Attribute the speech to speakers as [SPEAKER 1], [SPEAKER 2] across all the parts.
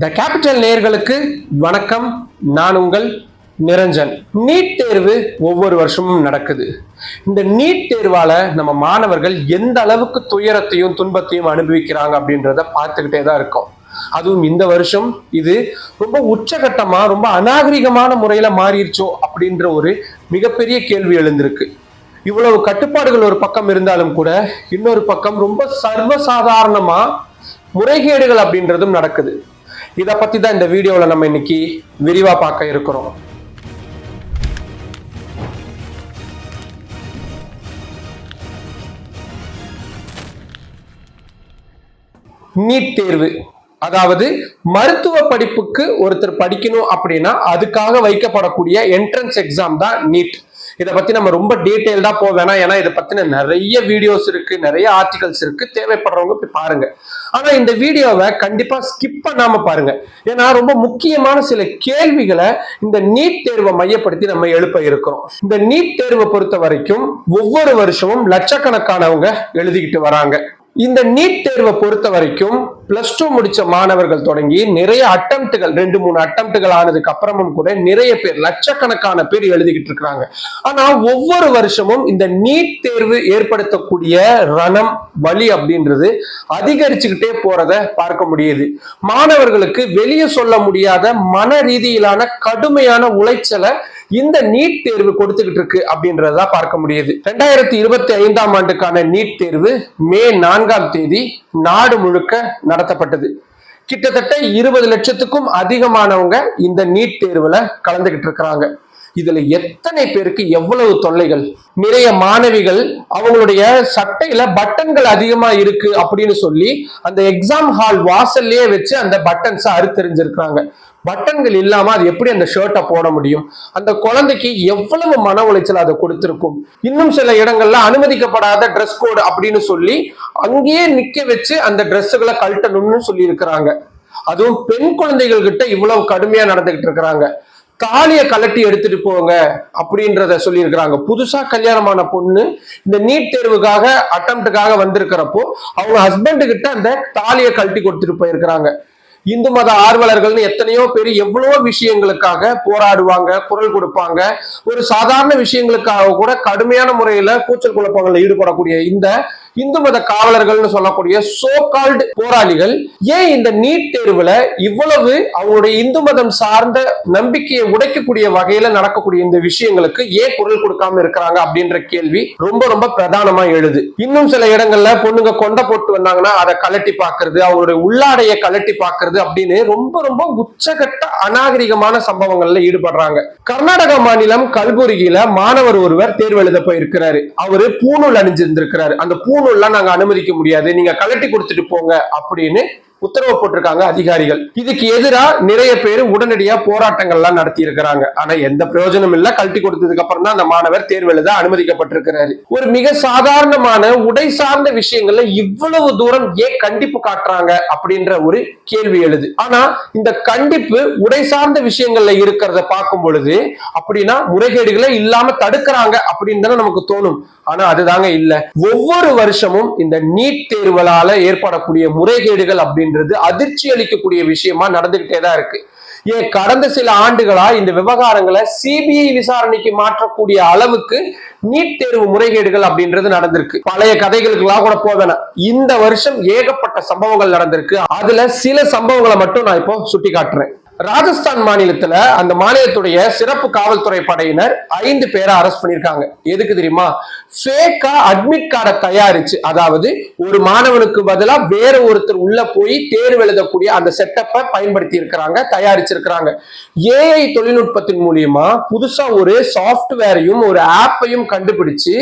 [SPEAKER 1] The capital நேயர்களுக்கு வணக்கம். நான் உங்கள் நிரஞ்சன். நீட் தேர்வு ஒவ்வொரு வருஷமும் நடக்குது. இந்த நீட் தேர்வால நம்ம மாணவர்கள் எந்த அளவுக்கு துயரத்தையும் துன்பத்தையும் அனுபவிக்கிறாங்க அப்படின்றத பார்த்துக்கிட்டே தான் இருக்கோம். அதுவும் இந்த வருஷம் இது ரொம்ப உச்சகட்டமா ரொம்ப அநாகரிகமான முறையில மாறிடுச்சோ அப்படின்ற ஒரு மிகப்பெரிய கேள்வி எழுந்திருக்கு. இவ்வளவு கட்டுப்பாடுகள் ஒரு பக்கம் இருந்தாலும் கூட இன்னொரு பக்கம் ரொம்ப சர்வசாதாரணமா முறைகேடுகள் அப்படின்றதும் நடக்குது. இதை பத்தி தான் இந்த வீடியோல நம்ம இன்னைக்கு விரிவா பார்க்க இருக்கிறோம். நீட் தேர்வு, அதாவது மருத்துவ படிப்புக்கு ஒருத்தர் படிக்கணும் அப்படின்னா அதுக்காக வைக்கப்படக்கூடிய என்ட்ரன்ஸ் எக்ஸாம் தான் நீட். இதை பத்தி நம்ம ரொம்ப டீட்டெயில்டா போவேனா, ஏன்னா இதை பத்தின நிறைய வீடியோஸ் இருக்கு, நிறைய ஆர்டிகல்ஸ் இருக்கு, தேவைப்படுறவங்க போய் பாருங்க. ஆனா இந்த வீடியோவை கண்டிப்பா ஸ்கிப் பண்ணாம பாருங்க, ஏன்னா ரொம்ப முக்கியமான சில கேள்விகளை இந்த நீட் தேர்வை மையப்படுத்தி நம்ம எழுப்ப இருக்கிறோம். இந்த நீட் தேர்வை பொறுத்த வரைக்கும் ஒவ்வொரு வருஷமும் லட்சக்கணக்கானவங்க எழுதிக்கிட்டு வராங்க. இந்த நீட் தேர்வை பொறுத்த வரைக்கும் +2 முடிச்ச மாணவர்கள் தொடங்கி நிறைய அட்டம்ப்ட்கள் 2-3 அட்டம்ப்ட்கள் ஆனதுக்கு அப்புறமும் கூட நிறைய பேர், லட்சக்கணக்கான பேர் எழுதிக்கிட்டு இருக்காங்க. ஆனா ஒவ்வொரு வருஷமும் இந்த நீட் தேர்வு ஏற்படுத்தக்கூடிய ரணம், வலி அப்படின்றது அதிகரிச்சுக்கிட்டே போறத பார்க்க முடியுது. மாணவர்களுக்கு வெளியே சொல்ல முடியாத மன ரீதியிலான கடுமையான உளைச்சலை இந்த நீட் தேர்வு கொடுத்துக்கிட்டு இருக்கு அப்படின்றத பார்க்க முடியுது. 2025ஆம் ஆண்டுக்கான நீட் தேர்வு மே 4ஆம் தேதி நாடு முழுக்க நடத்தப்பட்டது. கிட்டத்தட்ட 20 லட்சத்துக்கும் அதிகமானவங்க இந்த நீட் தேர்வுல கலந்துகிட்டு இருக்கிறாங்க. இதுல எத்தனை பேருக்கு எவ்வளவு தொல்லைகள். நிறைய மாணவிகள் அவங்களுடைய சட்டையில பட்டன்கள் அதிகமா இருக்கு அப்படின்னு சொல்லி அந்த எக்ஸாம் ஹால் வாசல்லையே வச்சு அந்த பட்டன்ஸை அறுத்தெறிஞ்சிருக்காங்க. பட்டன்கள் இல்லாம அது எப்படி அந்த ஷர்ட்டை போட முடியும்? அந்த குழந்தைக்கு எவ்வளவு மன உளைச்சல் அதை கொடுத்திருக்கும். இன்னும் சில இடங்கள்ல அனுமதிக்கப்படாத ட்ரெஸ் கோடு அப்படின்னு சொல்லி அங்கேயே நிக்க வச்சு அந்த ட்ரெஸ்ஸுகளை கழட்டணும்னு சொல்லி இருக்கிறாங்க. அதுவும் பெண் குழந்தைகள் கிட்ட இவ்வளவு கடுமையா நடந்துகிட்டு இருக்கிறாங்க. தாலியை கலட்டி எடுத்துட்டு போங்க அப்படின்றத சொல்லி இருக்கிறாங்க. புதுசா கல்யாணமான பொண்ணு இந்த நீட் தேர்வுக்காக அட்டம்ப்டுக்காக வந்திருக்கிறப்போ அவங்க ஹஸ்பண்டு கிட்ட அந்த தாலியை கழட்டி கொடுத்துட்டு போயிருக்கிறாங்க. இந்து மத ஆர்வலர்கள்னு எத்தனையோ பேர் எவ்வளவோ விஷயங்களுக்காக போராடுவாங்க, குரல் கொடுப்பாங்க. ஒரு சாதாரண விஷயங்களுக்காக கூட கடுமையான முறையில கூச்சல் குழப்பங்கள்ல ஈடுபடக்கூடிய இந்த இந்து மத காவலர்கள்னு சொல்லக்கூடிய சோ கால்டு போராளிகள் ஏன் இந்த நீட் தேர்வுல இவ்வளவு அவங்களுடைய இந்து மதம் சார்ந்த நம்பிக்கையை உடைக்கக்கூடிய வகையில நடக்கக்கூடிய இந்த விஷயங்களுக்கு ஏன் குரல் கொடுக்காம இருக்கிறாங்க அப்படின்ற கேள்வி ரொம்ப ரொம்ப பிரதானமா எழுது. இன்னும் சில இடங்கள்ல பொண்ணுங்க கொண்டை போட்டு வந்தாங்கன்னா அதை கலட்டி பாக்குறது, அவங்களுடைய உள்ளாடைய கலட்டி பாக்குறது அப்படின்னு ரொம்ப ரொம்ப உச்சகட்ட அநாகரிகமான சம்பவங்கள்ல ஈடுபடுறாங்க. கர்நாடக மாநிலம் கல்புர்கியில மாணவர் ஒருவர் தேர்வு எழுத போயிருக்கிறாரு. அவரு பூணூல் அணிஞ்சிருந்திருக்கிறாரு. அந்த பூணூல்லாம் நாங்க அனுமதிக்க முடியாது, நீங்க கலட்டி கொடுத்துட்டு போங்க அப்படின்னு உத்தரவு போட்டிருக்காங்க அதிகாரிகள். இதுக்கு எதிரா நிறைய பேர் உடனடியா போராட்டங்கள்லாம் நடத்தி இருக்கிறாங்க. ஆனா எந்த பிரயோஜனம் இல்ல. கழட்டி கொடுத்ததுக்கு அப்புறம் தான் அந்த மாணவர் தேர்வு எழுத அனுமதிக்கப்பட்டிருக்கிறாரு. ஒரு மிக சாதாரணமான உடை சார்ந்த விஷயங்கள்ல இவ்வளவு தூரம் ஏன் கண்டிப்பு காட்டுறாங்க அப்படின்ற ஒரு கேள்வி எழுது. ஆனா இந்த கண்டிப்பு உடை சார்ந்த விஷயங்கள்ல இருக்கிறத பார்க்கும் பொழுது அப்படின்னா முறைகேடுகளை இல்லாம தடுக்கிறாங்க அப்படின்னு தானே நமக்கு தோணும். ஆனா அதுதாங்க இல்ல. ஒவ்வொரு வருஷமும் இந்த நீட் தேர்வுகளால ஏற்படக்கூடிய முறைகேடுகள் அப்படின்றது அதிர்ச்சி அளிக்கக்கூடிய விஷயமா நடந்துகிட்டே தான் இருக்கு. ஏன் கடந்த சில ஆண்டுகளா இந்த விவகாரங்களை சிபிஐ விசாரணைக்கு மாற்றக்கூடிய அளவுக்கு நீட் தேர்வு முறைகேடுகள் அப்படின்றது நடந்திருக்கு. பழைய கதைகளுக்கெல்லாம் கூட போவேனா, இந்த வருஷம் ஏகப்பட்ட சம்பவங்கள் நடந்திருக்கு. அதுல சில சம்பவங்களை மட்டும் நான் இப்போ சுட்டி காட்டுறேன். ராஜஸ்தான் மாநிலத்துல அந்த மாநிலத்துடைய சிறப்பு காவல்துறை படையினர் 5 பேரை அரெஸ்ட் பண்ணிருக்காங்க. எதுக்கு தெரியுமா? ஃபேக்கா அட்மிட் கார்டை தயாரிச்சு, அதாவது ஒரு மாணவனுக்கு பதிலா வேற ஒருத்தர் உள்ள போய் தேர்வு எழுதக்கூடிய அந்த செட்டப்பை பயன்படுத்தி இருக்கிறாங்க, தயாரிச்சிருக்கிறாங்க. ஏஐ தொழில்நுட்பத்தின் மூலியமா புதுசா ஒரு சாப்ட்வேரையும் ஒரு ஆப்பையும் கண்டுபிடிச்சு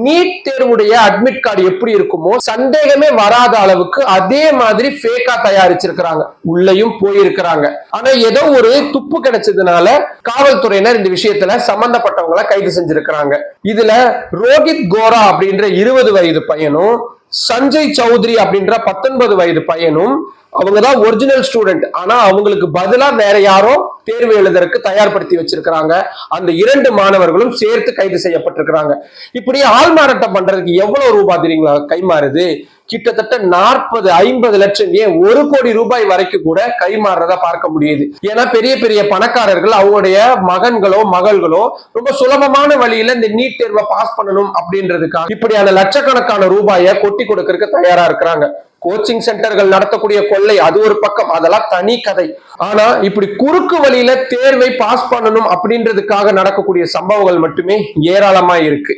[SPEAKER 1] நீட் தேர்வுடைய அட்மிட் கார்டு எப்படி இருக்குமோ சந்தேகமே வராத அளவுக்கு அதே மாதிரி ஃபேக்கா தயாரிச்சிருக்கிறாங்க. உள்ளேயும் போயிருக்கிறாங்க. ஆனா ஏதோ ஒரு துப்பு கிடைச்சதுனால காவல்துறையினர் இந்த விஷயத்துல சம்பந்தப்பட்டவங்களை கைது செஞ்சிருக்கிறாங்க. இதுல ரோஹித் கோரா அப்படின்ற 20 வயது பையனும் சஞ்சய் சௌத்ரி அப்படின்ற 19 வயது பையனும் அவங்கதான் ஒரிஜினல் ஸ்டூடெண்ட், ஆனா அவங்களுக்கு பதிலா வேற யாரோ தேர்வு எழுதுறதுக்கு தயார்படுத்தி வச்சிருக்கிறாங்க. அந்த 2 மாணவர்களும் சேர்த்து கைது செய்யப்பட்டிருக்கிறாங்க. இப்படி ஆள்மாறாட்டம் பண்றதுக்கு எவ்வளவு ரூபாய் தெரியுங்களா கைமாறுது? கிட்டத்தட்ட 40-50 லட்சம், ஏன் 1 கோடி ரூபாய் வரைக்கும் கூட கைமாறதா பார்க்க முடியுது. ஏன்னா பெரிய பெரிய பணக்காரர்கள் அவங்களுடைய மகன்களோ மகள்களோ ரொம்ப சுலபமான வழியில இந்த நீட் தேர்வை பாஸ் பண்ணணும் அப்படின்றதுக்காக இப்படியான லட்சக்கணக்கான ரூபாயை கொட்டி கொடுக்கறதுக்கு தயாரா இருக்கிறாங்க. கோச்சிங் சென்டர்கள் நடத்தக்கூடிய கொள்ளை அது ஒரு பக்கம், அதெல்லாம் தனி கதை. ஆனா இப்படி குறுக்கு வழியில தேர்வை பாஸ் பண்ணணும் அப்படின்றதுக்காக நடக்கக்கூடிய சம்பவங்கள் மட்டுமே ஏராளமா இருக்கு.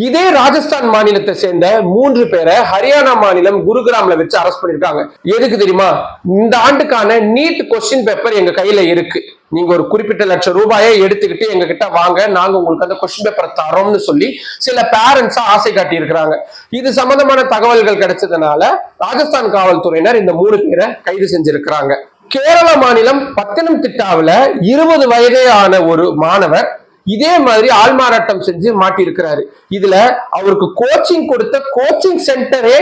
[SPEAKER 1] இதே ராஜஸ்தான் மாநிலத்தை சேர்ந்த 3 பேரை ஹரியானா மாநிலம் குருகிராம்ல வச்சு அரெஸ்ட் பண்ணிருக்காங்க. எதுக்கு தெரியுமா? இந்த ஆண்டுக்கான நீட் கொஸ்டின் பேப்பர் எங்க கையில இருக்கு, நீங்க ஒரு குறிப்பிட்ட லட்சம் ரூபாயை எடுத்துக்கிட்டு எங்க கிட்ட வாங்க, நாங்க உங்களுக்கு அந்த கொஸ்டின் பேப்பரை தரோம்னு சொல்லி சில பேரண்ட்ஸா ஆசை காட்டி இருக்கிறாங்க. இது சம்பந்தமான தகவல்கள் கிடைச்சதுனால ராஜஸ்தான் காவல்துறையினர் இந்த 3 பேரை கைது செஞ்சிருக்கிறாங்க. கேரள மாநிலம் பத்தனம்திட்டாவில 20 வயதே ஆன ஒரு மாணவர் இதே மாதிரி ஆள்மாறாட்டம் செஞ்சு மாட்டியிருக்கிறாரு. இதுல அவருக்கு கோச்சிங் கொடுத்த கோச்சிங் சென்டரே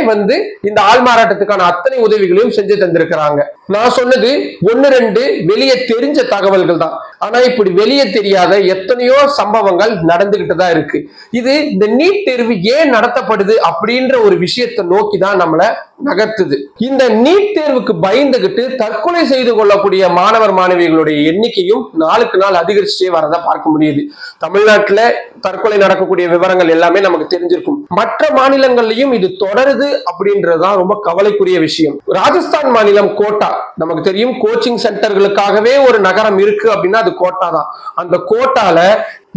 [SPEAKER 1] இந்த ஆள்மாறாட்டத்துக்கான அத்தனை உதவிகளையும் செஞ்சு தந்திருக்கிறாங்க. நான் சொன்னது 1-2 வெளியே தெரிஞ்ச தகவல்கள் தான். ஆனா இப்படி வெளியே தெரியாத எத்தனையோ சம்பவங்கள் நடந்துகிட்டு தான் இருக்கு. இது இந்த நீட் தேர்வு ஏன் நடத்தப்படுது அப்படின்ற ஒரு விஷயத்தை நோக்கி தான் நம்மள நகர்த்துது. இந்த நீட் தேர்வுக்கு பயந்துகிட்டு தற்கொலை செய்து கொள்ளக்கூடிய மாணவர் மாணவிகளுடைய எண்ணிக்கையும் நாளுக்கு நாள் அதிகரிச்சே வரதை பார்க்க முடியுது. தமிழ்நாட்டுல தற்கொலை நடக்கக்கூடிய விவரங்கள் எல்லாமே நமக்கு தெரிஞ்சிருக்கும். மற்ற மாநிலங்கள்லயும் இது தொடருது அப்படின்றதுதான் ரொம்ப கவலைக்குரிய விஷயம். ராஜஸ்தான் மாநிலம் கோட்டா, நமக்கு தெரியும் கோச்சிங் சென்டர்களுக்காகவே ஒரு நகரம் இருக்கு அப்படின்னா அது கோட்டா தான். அந்த கோட்டால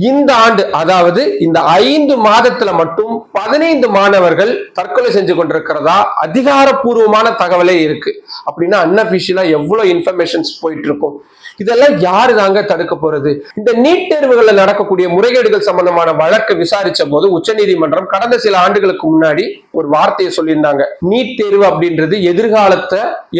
[SPEAKER 1] இந்த ஆண்டு, அதாவது இந்த 5 மாதத்துல மட்டும் 15 மாணவர்கள் தற்கொலை செஞ்சு கொண்டிருக்கிறதா அதிகாரப்பூர்வமான தகவலே இருக்கு. அப்படின்னா அன்அபிஷியலா எவ்வளவு இன்ஃபர்மேஷன்ஸ் போயிட்டு இருக்கும். இதெல்லாம் யாரு தாங்க தடுக்க போறது? இந்த நீட் தேர்வுகள்ல நடக்கக்கூடிய முறைகேடுகள் சம்பந்தமான வழக்கு விசாரிச்ச போது உச்சநீதிமன்றம் கடந்த சில ஆண்டுகளுக்கு முன்னாடி ஒரு வார்த்தையை சொல்லியிருந்தாங்க. நீட் தேர்வு அப்படின்றது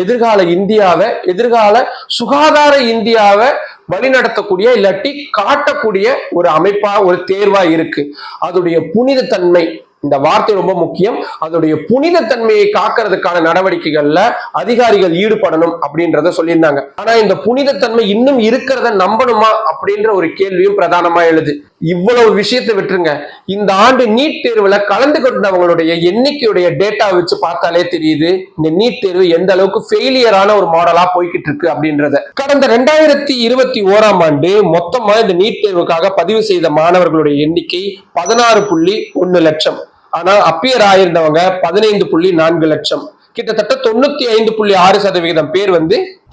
[SPEAKER 1] எதிர்கால இந்தியாவை, எதிர்கால சுகாதார இந்தியாவை வழிநடத்தக்கூடிய இல்லாட்டி காட்டக்கூடிய ஒரு அமைப்பா, ஒரு தேர்வா இருக்கு. அதோடைய புனித தன்மை, இந்த வார்த்தை ரொம்ப முக்கியம். அதோடைய புனித தன்மையை காக்கிறதுக்கான நடவடிக்கைகள்ல அதிகாரிகள் ஈடுபடணும் அப்படின்றத சொல்லியிருந்தாங்க. ஆனா இந்த புனித தன்மை இன்னும் இருக்கிறத நம்பணுமா அப்படின்ற ஒரு கேள்வியும் பிரதானமா எழுது. இவ்வளவு விஷயத்தை விட்டுருங்க, இந்த ஆண்டு நீட் தேர்வுல கலந்து கொண்டவங்களுடைய எண்ணிக்கையுடைய டேட்டா வச்சு பார்த்தாலே தெரியுது இந்த நீட் தேர்வு எந்த அளவுக்கு ஃபெயிலியரான ஒரு மாடலா போய்கிட்டு இருக்கு அப்படின்றத. கடந்த 2021ஆம் ஆண்டு மொத்தமா இந்த நீட் தேர்வுக்காக பதிவு செய்த மாணவர்களுடைய எண்ணிக்கை 16.1 லட்சம். ஆனா அப்பியர் ஆயிருந்தவங்க 15.4 லட்சம். கிட்டத்தட்ட 95.6% பேர்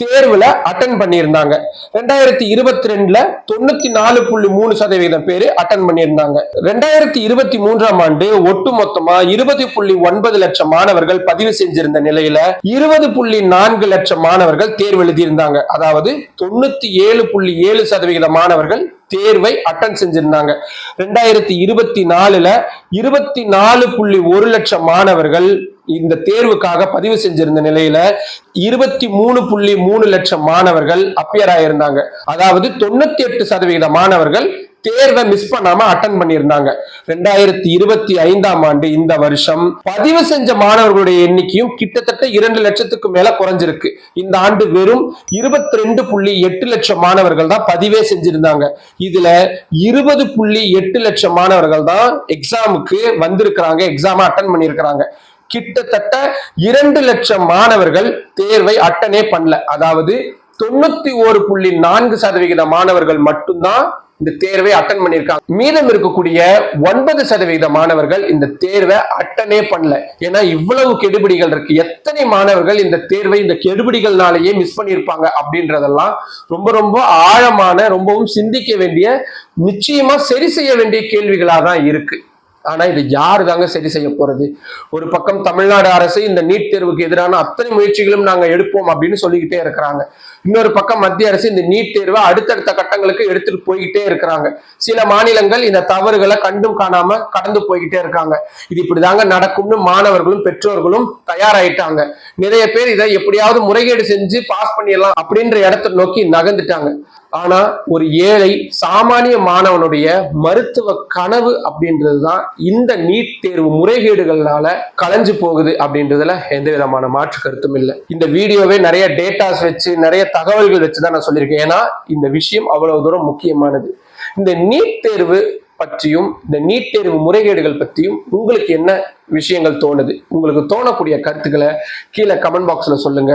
[SPEAKER 1] தேர்வுல அட்டன் பண்ணியிருந்தாங்க. 2022ல 94.3% பேர் அட்டன் பண்ணியிருந்தாங்க. 2023ஆம் ஆண்டு ஒட்டு மொத்தமா 20.9 லட்சம் மாணவர்கள் பதிவு செஞ்சிருந்த நிலையில 20.4 லட்சம் மாணவர்கள் தேர்வு எழுதியிருந்தாங்க. அதாவது 97.7% மாணவர்கள் தேர்வை அட்டன் செஞ்சிருந்தாங்க. 2024ல 24.1 லட்சம் மாணவர்கள் இந்த தேர்வுக்காக பதிவு செஞ்சிருந்த நிலையில 23.3 லட்சம் மாணவர்கள் அப்பியர் ஆயிருந்தாங்க. அதாவது 98% மாணவர்கள் தேர்வை மிஸ் பண்ணாம அட்டன் பண்ணியிருந்தாங்க. 2025ஆம் ஆண்டு இந்த வருஷம் பதிவு செஞ்ச மாணவர்களுடைய எண்ணிக்கையும் கிட்டத்தட்ட 2 லட்சத்துக்கு மேல குறைஞ்சிருக்கு. இந்த ஆண்டு வெறும் 22.8 லட்சம் மாணவர்கள் தான் பதிவே செஞ்சிருந்தாங்க. இதுல 20.8 லட்சம் மாணவர்கள் தான் எக்ஸாமுக்கு வந்திருக்கிறாங்க, எக்ஸாம் அட்டன் பண்ணியிருக்கிறாங்க. கிட்டத்தட்ட 2 லட்சம் மாணவர்கள் தேர்வை அட்டனே பண்ணல. அதாவது 91.4% மாணவர்கள் மட்டும்தான் இந்த தேர்வை அட்டன் பண்ணியிருக்காங்க. மீதம் இருக்கக்கூடிய 9% மாணவர்கள் இந்த தேர்வை அட்டனே பண்ணல. ஏன்னா இவ்வளவு கெடுபிடிகள் இருக்கு. எத்தனை மாணவர்கள் இந்த தேர்வை இந்த கெடுபிடிகள்னாலேயே மிஸ் பண்ணியிருப்பாங்க அப்படின்றதெல்லாம் ரொம்ப ரொம்ப ஆழமான, ரொம்பவும் சிந்திக்க வேண்டிய, நிச்சயமா சரி செய்ய வேண்டிய கேள்விகளா தான் இருக்கு. ஆனா இது யாரு தாங்க சரி செய்ய போறது? ஒரு பக்கம் தமிழ்நாடு அரசு இந்த நீட் தேர்வுக்கு எதிரான அத்தனை முயற்சிகளும் நாங்க எடுப்போம் அப்படின்னு சொல்லிக்கிட்டே இருக்கிறாங்க. இன்னொரு பக்கம் மத்திய அரசு இந்த நீட் தேர்வை அடுத்தடுத்த கட்டங்களுக்கு எடுத்துட்டு போய்கிட்டே இருக்கிறாங்க. சில மாநிலங்கள் இந்த தவறுகளை கண்டும் காணாம கடந்து போய்கிட்டே இருக்காங்க. இது இப்படிதாங்க நடக்கும்னு மாணவர்களும் பெற்றோர்களும் தயாராயிட்டாங்க. நிறைய பேர் இதை எப்படியாவது முறைகேடு செஞ்சு பாஸ் பண்ணிடலாம் அப்படின்ற இடத்தை நோக்கி நகர்ந்துட்டாங்க. ஆனா ஒரு ஏழை சாமானிய மாணவனுடைய மருத்துவ கனவு அப்படின்றதுதான் இந்த நீட் தேர்வு முறைகேடுகள்னால கலைஞ்சு போகுது அப்படின்றதுல எந்த விதமான மாற்று கருத்தும் இல்லை. இந்த வீடியோவே நிறைய டேட்டாஸ் வச்சு நிறைய தகவல்கள் வச்சுதான் நான் சொல்லியிருக்கேன். ஏன்னா இந்த விஷயம் அவ்வளவு தூரம் முக்கியமானது. இந்த நீட் தேர்வு பற்றியும் இந்த நீட் தேர்வு முறைகேடுகள் பற்றியும் உங்களுக்கு என்ன விஷயங்கள் தோணுது? உங்களுக்கு தோணக்கூடிய கருத்துக்களை கீழே கமெண்ட் பாக்ஸ்ல சொல்லுங்க.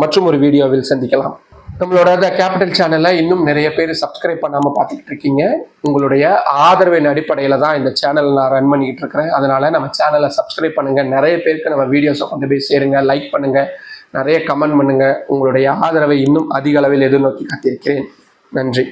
[SPEAKER 1] மற்றும் ஒரு வீடியோவில் சந்திக்கலாம். நம்மளோட கேபிட்டல் சேனலை இன்னும் நிறைய பேர் சப்ஸ்கிரைப் பண்ணாம பார்த்துட்டு இருக்கீங்க. உங்களுடைய ஆதரவின் அடிப்படையில தான் இந்த சேனல் நான் ரன் பண்ணிக்கிட்டு இருக்கிறேன். அதனால நம்ம சேனலை சப்ஸ்கிரைப் பண்ணுங்க. நிறைய பேருக்கு நம்ம வீடியோஸை கொண்டு போய் சேருங்க, லைக் பண்ணுங்க, நிறைய கமெண்ட் பண்ணுங்க. உங்களுடைய ஆதரவை இன்னும் அதிக அளவில் எதிர்நோக்கி காத்திருக்கிறேன். நன்றி.